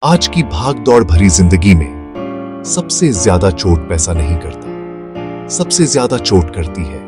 आज की भाग दौड़ भरी जिंदगी में सबसे ज्यादा चोट पैसा नहीं करता, सबसे ज्यादा चोट करती है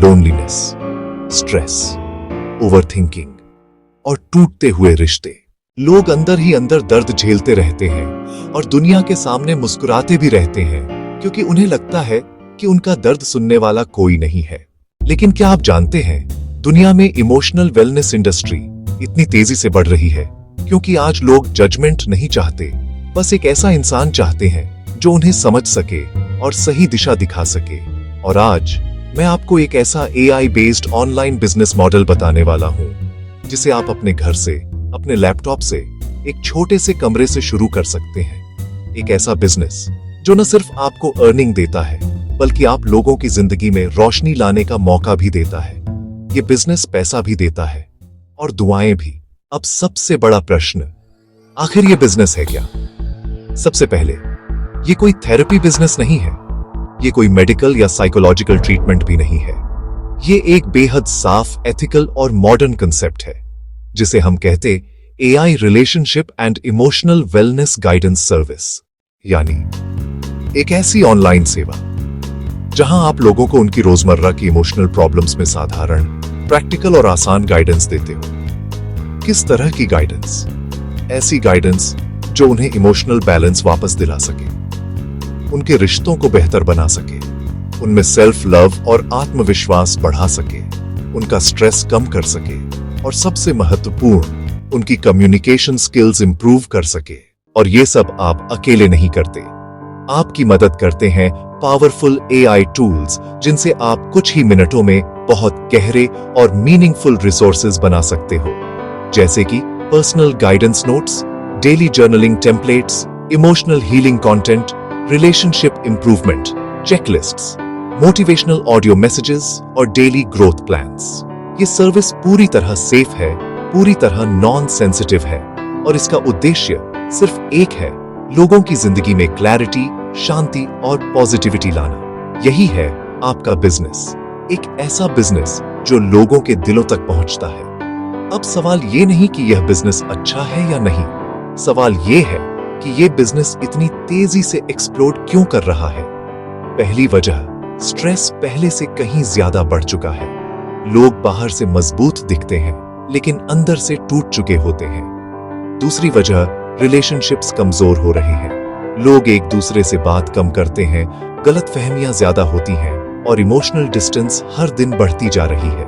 लोनलीनेस, स्ट्रेस, ओवरथिंकिंग और टूटते हुए रिश्ते। लोग अंदर ही अंदर दर्द झेलते रहते हैं और दुनिया के सामने मुस्कुराते भी रहते हैं क्योंकि उन्हें लगता है कि उनका दर्द सुनने वाला कोई नहीं है। लेकिन क्या आप जानते हैं, दुनिया में इमोशनल वेलनेस इंडस्ट्री इतनी तेजी से बढ़ रही है क्योंकि आज लोग जजमेंट नहीं चाहते, बस एक ऐसा इंसान चाहते हैं जो उन्हें समझ सके और सही दिशा दिखा सके। और आज मैं आपको एक ऐसा AI based online business model बताने वाला हूं जिसे आप अपने घर से, अपने लैपटॉप से, एक छोटे से कमरे से शुरू कर सकते हैं। एक ऐसा बिजनेस जो न सिर्फ आपको अर्निंग देता है बल्कि आप लोगों की जिंदगी में रोशनी लाने का मौका भी देता है। ये बिजनेस पैसा भी देता है और दुआएं भी। अब सबसे बड़ा प्रश्न, आखिर ये बिजनेस है क्या? सबसे पहले, ये कोई थेरेपी बिजनेस नहीं है, ये कोई मेडिकल या साइकोलॉजिकल ट्रीटमेंट भी नहीं है। ये एक बेहद साफ, एथिकल और मॉडर्न कंसेप्ट है जिसे हम कहते AI relationship and emotional wellness guidance service, यानी एक ऐसी ऑनलाइन सेवा जहां आप लोगों को उनकी रोजमर्रा की इमोशनल प्रॉब्लम्स में साधारण, प्रैक्टिकल और आसान गाइडेंस देते हो। किस तरह की गाइडेंस? ऐसी गाइडेंस जो उन्हें इमोशनल बैलेंस वापस दिला सके, उनके रिश्तों को बेहतर बना सके, उनमें सेल्फ लव और आत्मविश्वास बढ़ा सके, उनका स्ट्रेस कम कर सके और सबसे महत्वपूर्ण, उनकी कम्युनिकेशन स्किल्स इंप्रूव कर सके। और ये सब आप अकेले नहीं करते, आपकी मदद करते हैं पावरफुल AI टूल्स जिनसे आप कुछ ही मिनटों में बहुत गहरे और मीनिंगफुल रिसोर्सेज बना सकते हो, जैसे कि personal guidance notes, daily journaling templates, emotional healing content, relationship improvement checklists, motivational audio messages और डेली ग्रोथ प्लान्स। ये सर्विस पूरी तरह सेफ है, पूरी तरह नॉन सेंसिटिव है और इसका उद्देश्य सिर्फ एक है, लोगों की जिंदगी में क्लैरिटी, शांति और पॉजिटिविटी लाना। यही है आपका बिजनेस, एक ऐसा बिजनेस जो लोगों के दिलों तक पहुंचता है। अब सवाल ये नहीं कि यह बिजनेस अच्छा है या नहीं, सवाल ये है कि यह बिजनेस इतनी तेजी से एक्सप्लोड क्यों कर रहा है। पहली वजह, स्ट्रेस पहले से कहीं ज्यादा बढ़ चुका है। लोग बाहर से मजबूत दिखते हैं लेकिन अंदर से टूट चुके होते हैं। दूसरी वजह, रिलेशनशिप्स कमजोर हो रहे हैं। लोग एक दूसरे से बात कम करते हैं, गलतफहमियां ज्यादा होती हैं और इमोशनल डिस्टेंस हर दिन बढ़ती जा रही है।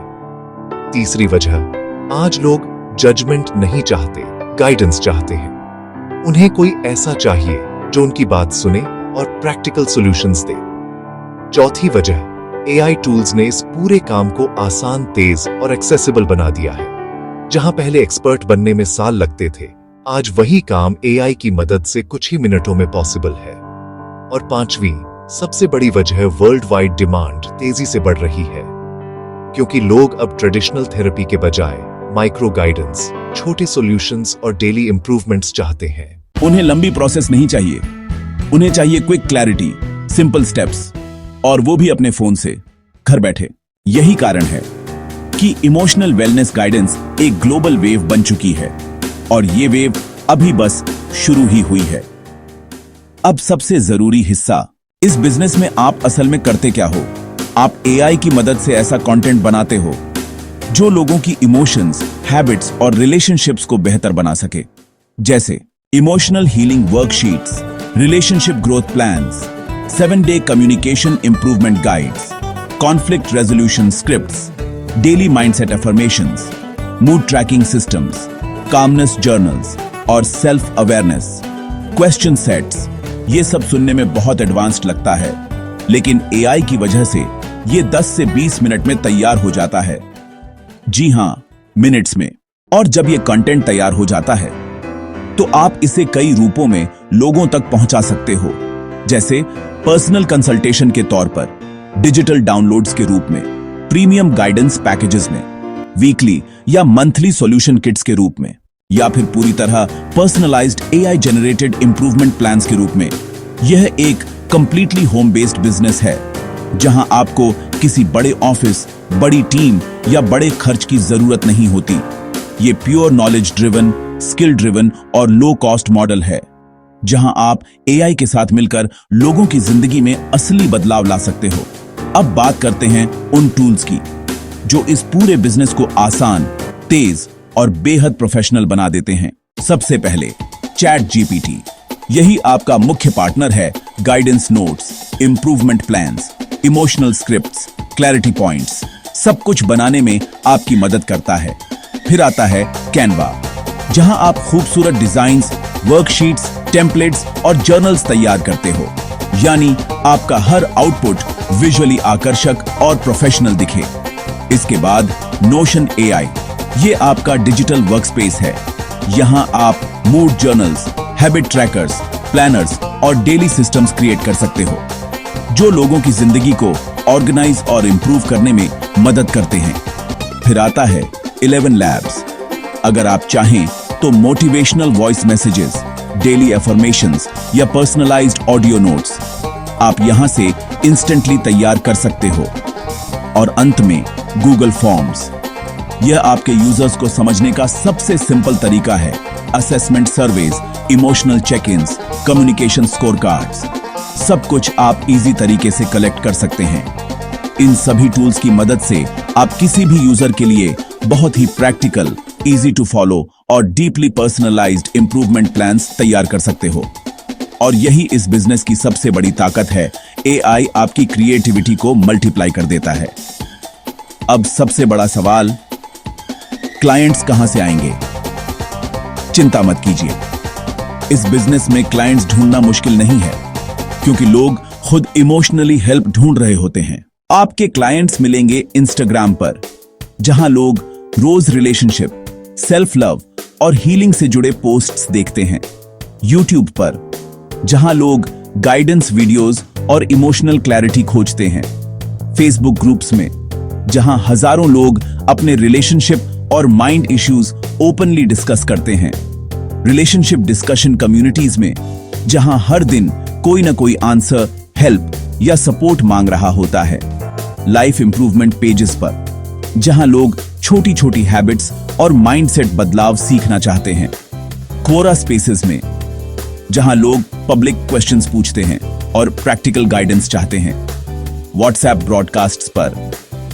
तीसरी वजह, आज लोग जजमेंट नहीं चाहते, गाइडेंस चाहते हैं। उन्हें कोई ऐसा चाहिए जो उनकी बात सुने और प्रैक्टिकल सॉल्यूशंस दे। चौथी वजह, AI टूल्स ने इस पूरे काम को आसान, तेज और एक्सेसिबल बना दिया है। जहां पहले एक्सपर्ट बनने में साल लगते थे, आज वही काम AI की मदद से कुछ ही मिनटों में पॉसिबल है। और पांचवी, सबसे बड़ी वजह, वर्ल्ड वाइड डिमांड तेजी से बढ़ रही है क्योंकि लोग अब ट्रेडिशनल थेरेपी के बजाय माइक्रो गाइडेंस, छोटे सॉल्यूशंस और डेली इंप्रूवमेंट्स चाहते हैं। उन्हें लंबी प्रोसेस नहीं चाहिए, उन्हें चाहिए क्विक क्लैरिटी, सिंपल स्टेप्स, और वो भी अपने फोन से, घर बैठे। यही कारण है कि इमोशनल वेलनेस गाइडेंस एक ग्लोबल वेव बन चुकी है और ये वेव अभी बस शुरू ही हुई है। अब सबसे जरूरी हिस्सा, इस बिजनेस में आप असल में करते क्या हो? आप AI की मदद से ऐसा कंटेंट बनाते हो जो लोगों की इमोशंस, हैबिट्स और रिलेशनशिप्स को बेहतर बना सके, जैसे emotional healing worksheets, relationship growth plans, 7-डे communication improvement guides, conflict resolution scripts, daily mindset affirmations, mood tracking systems, calmness journals और सेल्फ अवेयरनेस क्वेश्चन सेट्स। ये सब सुनने में बहुत एडवांस्ड लगता है, लेकिन AI की वजह से ये 10 से 20 मिनट में तैयार हो जाता है। जी हां, मिनट्स में। और जब ये कंटेंट तैयार हो जाता है तो आप इसे कई रूपों में लोगों तक पहुंचा सकते हो, जैसे पर्सनल कंसल्टेशन के तौर पर, डिजिटल डाउनलोड्स के रूप में, प्रीमियम गाइडेंस पैकेजेस में, वीकली या मंथली सॉल्यूशन किट्स के रूप में, या फिर पूरी तरह personalised AI generated improvement plans के रूप में। यह एक कंप्लीटली होम बेस्ड बिजनेस है जहां आपको किसी बड़े ऑफिस, बड़ी टीम या बड़े खर्च की जरूरत नहीं होती। ये pure knowledge driven, skill driven और लो कॉस्ट मॉडल है, जहां आप एआई के साथ मिलकर लोगों की जिंदगी में असली बदलाव ला सकते हो। अब बात करते हैं उन टूल्स की जो इस पूरे बिजनेस को आसान, तेज और बेहद प्रोफेशनल बना देते हैं। सबसे पहले चैट जीपीटी। यही आपका मुख्य पार्टनर है guidance notes, improvement plans, emotional scripts, clarity points, सब कुछ बनाने में आपकी मदद करता है। फिर आता है कैनवा, जहां आप खूबसूरत डिजाइन्स, वर्कशीट्स, टेम्पलेट्स और जर्नल्स तैयार करते हो, यानी आपका हर आउटपुट विजुअली आकर्षक और प्रोफेशनल दिखे। इसके बाद नोशन एआई, ये आपका डिजिटल वर्कस्पेस है। यहां आप mood journals, habit trackers, planners और डेली सिस्टम्स क्रिएट कर सकते हो, जो लोगों की जिंदगी को ऑर्गेनाइज और इंप्रूव करने में मदद करते हैं। फिर आता है 11 लैब्स। अगर आप चाहें तो motivational voice messages, daily affirmations या पर्सनलाइज्ड ऑडियो नोट्स आप यहां से इंस्टेंटली तैयार कर सकते हो। और अंत में गूगल फॉर्म्स, यह आपके यूजर्स को समझने का सबसे सिंपल तरीका है। Assessment surveys, emotional check ins, communication score cards, सब कुछ आप इजी तरीके से कलेक्ट कर सकते हैं। इन सभी टूल्स की मदद से आप किसी भी यूजर के लिए बहुत ही प्रैक्टिकल, इजी टू फॉलो और डीपली पर्सनलाइज्ड इंप्रूवमेंट प्लान्स तैयार कर सकते हो। और यही इस बिजनेस की सबसे बड़ी ताकत है। एआई आपकी क्रिएटिविटी को मल्टीप्लाई कर देता है। अब सबसे बड़ा सवाल, क्लाइंट्स कहां से आएंगे? चिंता मत कीजिए, इस बिजनेस में क्लाइंट्स ढूंढना मुश्किल नहीं है, क्योंकि लोग खुद इमोशनली हेल्प ढूंढ रहे होते हैं। आपके क्लाइंट्स मिलेंगे इंस्टाग्राम पर, जहां लोग रोज रिलेशनशिप, सेल्फ लव और हीलिंग से जुड़े पोस्ट्स देखते हैं। यूट्यूब पर, जहां लोग गाइडेंस वीडियोस और इमोशनल क्लैरिटी खोजते हैं। फेसबुक ग्रुप्स में, जहां हजारों लोग अपने रिलेशनशिप और माइंड इश्यूज ओपनली डिस्कस करते हैं। रिलेशनशिप डिस्कशन कम्युनिटीज में, जहां हर दिन कोई ना कोई आंसर, हेल्प या सपोर्ट मांग रहा होता है। लाइफ इंप्रूवमेंट पेजेस पर, जहां लोग छोटी छोटी हैबिट्स और माइंडसेट बदलाव सीखना चाहते हैं। कोरा स्पेसेस में, जहां लोग पब्लिक क्वेश्चंस पूछते हैं और प्रैक्टिकल गाइडेंस चाहते हैं। व्हाट्सएप ब्रॉडकास्ट्स पर,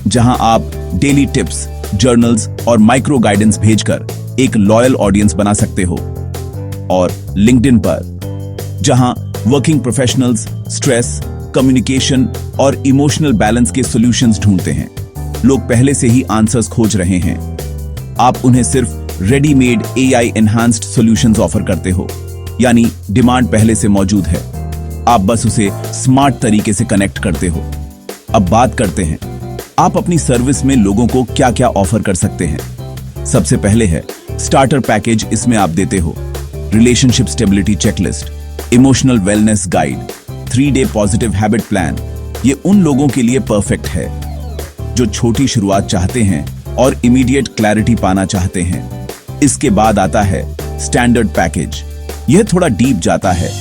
जहां आप डेली टिप्स, जर्नल्स और माइक्रो गाइडेंस भेजकर एक लॉयल ऑडियंस बना सकते हो। और लिंक्डइन पर, जहां वर्किंग प्रोफेशनल्स स्ट्रेस, कम्युनिकेशन और इमोशनल बैलेंस के सॉल्यूशंस ढूंढते हैं। लोग पहले से ही आंसर्स खोज रहे हैं, आप उन्हें सिर्फ readymade AI enhanced solutions offer करते हो, यानी डिमांड पहले से मौजूद है, आप बस उसे स्मार्ट तरीके से कनेक्ट करते हो। अब बात करते हैं आप अपनी सर्विस में लोगों को क्या क्या ऑफर कर सकते हैं। सबसे पहले है स्टार्टर पैकेज। इसमें आप देते हो relationship stability checklist, emotional wellness guide, 3-डे पॉजिटिव हैबिट प्लान। ये उन लोगों के लिए परफेक्ट है जो छोटी शुरुआत चाहते हैं और इमीडिएट क्लैरिटी पाना चाहते हैं। इसके बाद आता है स्टैंडर्ड पैकेज। यह थोड़ा डीप जाता है।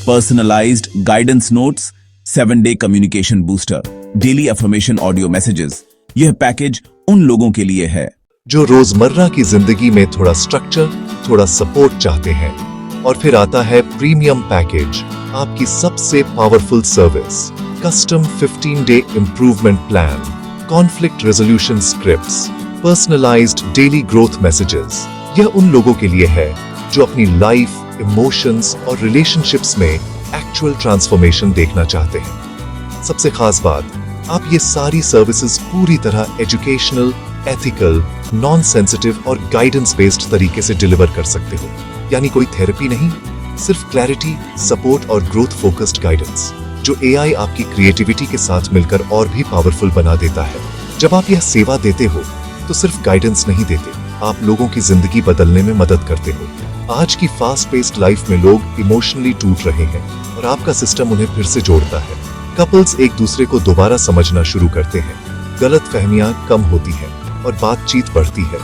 पर्सनलाइज्ड गाइडेंस नोट्स, 7-डे communication booster, daily affirmation audio messages. यह पैकेज उन लोगों के लिए है जो रोजमर्रा की जिंदगी में थोड़ा स्ट्रक्चर, थोड़ा सपोर्ट चाहते हैं। और फिर आता है प्रीमियम पैकेज, आपकी सबसे पावरफुल सर्विस, कस्टम 15-डे improvement plan, conflict resolution scripts, personalized daily growth messages. यह उन लोगों के लिए है जो अपनी लाइफ, इमोशंस और रिलेशनशिप्स में एक्चुअल ट्रांसफॉर्मेशन देखना चाहते हैं। सबसे खास बात, आप ये सारी सर्विसेज पूरी तरह एजुकेशनल, एथिकल, नॉन सेंसिटिव और गाइडेंस बेस्ड तरीके से डिलीवर कर सकते हो। यानी कोई थेरेपी नहीं, सिर्फ क्लैरिटी, सपोर्ट और ग्रोथ फोकस्ड गाइडेंस, जो एआई आपकी क्रिएटिविटी के साथ मिलकर और भी पावरफुल बना देता है। जब आप यह सेवा देते हो तो सिर्फ गाइडेंस नहीं देते, आप लोगों की जिंदगी बदलने में मदद करते हो। आज की फास्ट पेस्ड लाइफ में लोग इमोशनली टूट रहे हैं और आपका सिस्टम उन्हें फिर से जोड़ता है। कपल्स एक दूसरे को दोबारा समझना शुरू करते हैं, गलतफहमियां कम होती हैं और बातचीत बढ़ती है।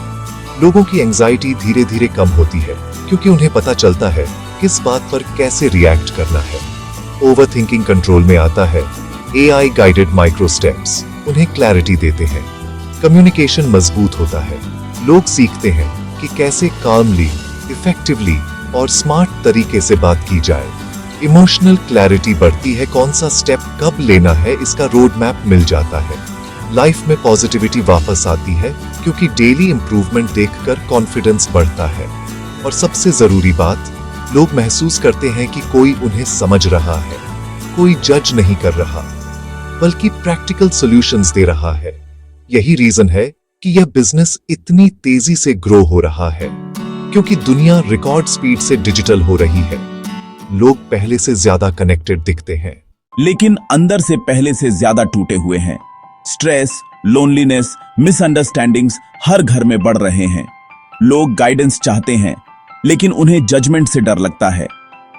लोगों की एंजाइटी धीरे धीरे कम होती है, क्योंकि उन्हें पता चलता है किस बात पर कैसे रिएक्ट करना है। ओवरथिंकिंग कंट्रोल में आता है। एआई गाइडेड माइक्रो स्टेप्स उन्हें क्लैरिटी देते हैं। कम्युनिकेशन मजबूत होता है। लोग सीखते हैं कि कैसे कामली, इफेक्टिवली और स्मार्ट तरीके से बात की जाए। इमोशनल क्लैरिटी बढ़ती है, कौन सा स्टेप कब लेना है इसका रोड मैप मिल जाता है। लाइफ में पॉजिटिविटी वापस आती है क्योंकि डेली इंप्रूवमेंट देखकर कॉन्फिडेंस बढ़ता है। और सबसे जरूरी बात, लोग महसूस करते हैं कि कोई उन्हें समझ रहा है, कोई जज नहीं कर रहा, बल्कि प्रैक्टिकल सॉल्यूशंस दे रहा है। यही रीजन है कि यह बिजनेस इतनी तेजी से ग्रो हो रहा है, क्योंकि दुनिया रिकॉर्ड स्पीड से डिजिटल हो रही है। लोग पहले से ज्यादा कनेक्टेड दिखते हैं, लेकिन अंदर से पहले से ज्यादा टूटे हुए हैं। स्ट्रेस, लोनलीनेस, मिसअंडरस्टैंडिंग्स हर घर में बढ़ रहे हैं। लोग गाइडेंस चाहते हैं, लेकिन उन्हें जजमेंट से डर लगता है।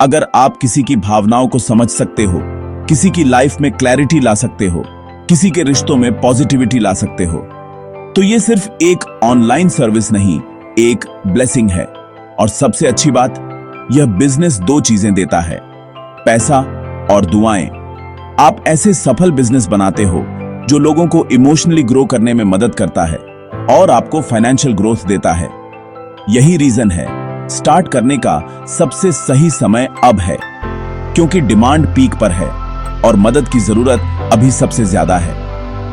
अगर आप किसी की भावनाओं को समझ सकते हो, किसी की लाइफ में क्लैरिटी ला सकते हो, किसी के रिश्तों में पॉजिटिविटी ला सकते हो, तो ये सिर्फ एक ऑनलाइन सर्विस नहीं, एक ब्लेसिंग है। और सबसे अच्छी बात, यह बिजनेस दो चीजें देता है, पैसा और दुआएं। आप ऐसे सफल बिजनेस बनाते हो जो लोगों को इमोशनली ग्रो करने में मदद करता है और आपको फाइनेंशियल ग्रोथ देता है। यही रीजन है स्टार्ट करने का सबसे सही समय अब है, क्योंकि डिमांड पीक पर है और मदद की जरूरत अभी सबसे ज्यादा है।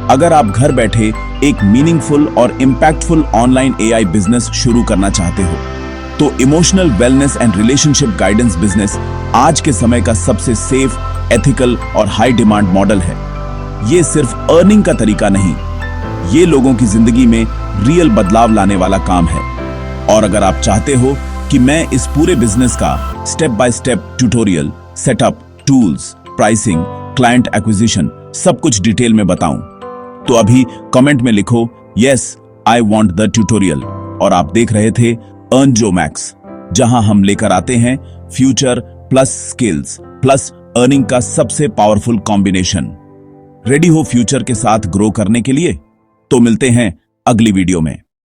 अगर आप घर बैठे एक मीनिंगफुल और इंपैक्टफुल ऑनलाइन एआई बिजनेस शुरू करना चाहते हो, तो emotional wellness and relationship guidance business आज के समय का सबसे सेफ, एथिकल और हाई डिमांड मॉडल है। ये सिर्फ अर्निंग का तरीका नहीं, ये लोगों की जिंदगी में रियल बदलाव लाने वाला काम है। और अगर आप चाहते हो कि मैं इस पूरे बिजनेस का step by step tutorial, setup, tools, pricing, client acquisition सब कुछ डिटेल में बताऊं, तो अभी कमेंट में लिखो yes I want the tutorial. और आप देख रहे थे अर्न जो मैक्स, जहां हम लेकर आते हैं future plus skills plus earning का सबसे पावरफुल कॉम्बिनेशन। रेडी हो फ्यूचर के साथ ग्रो करने के लिए? तो मिलते हैं अगली वीडियो में।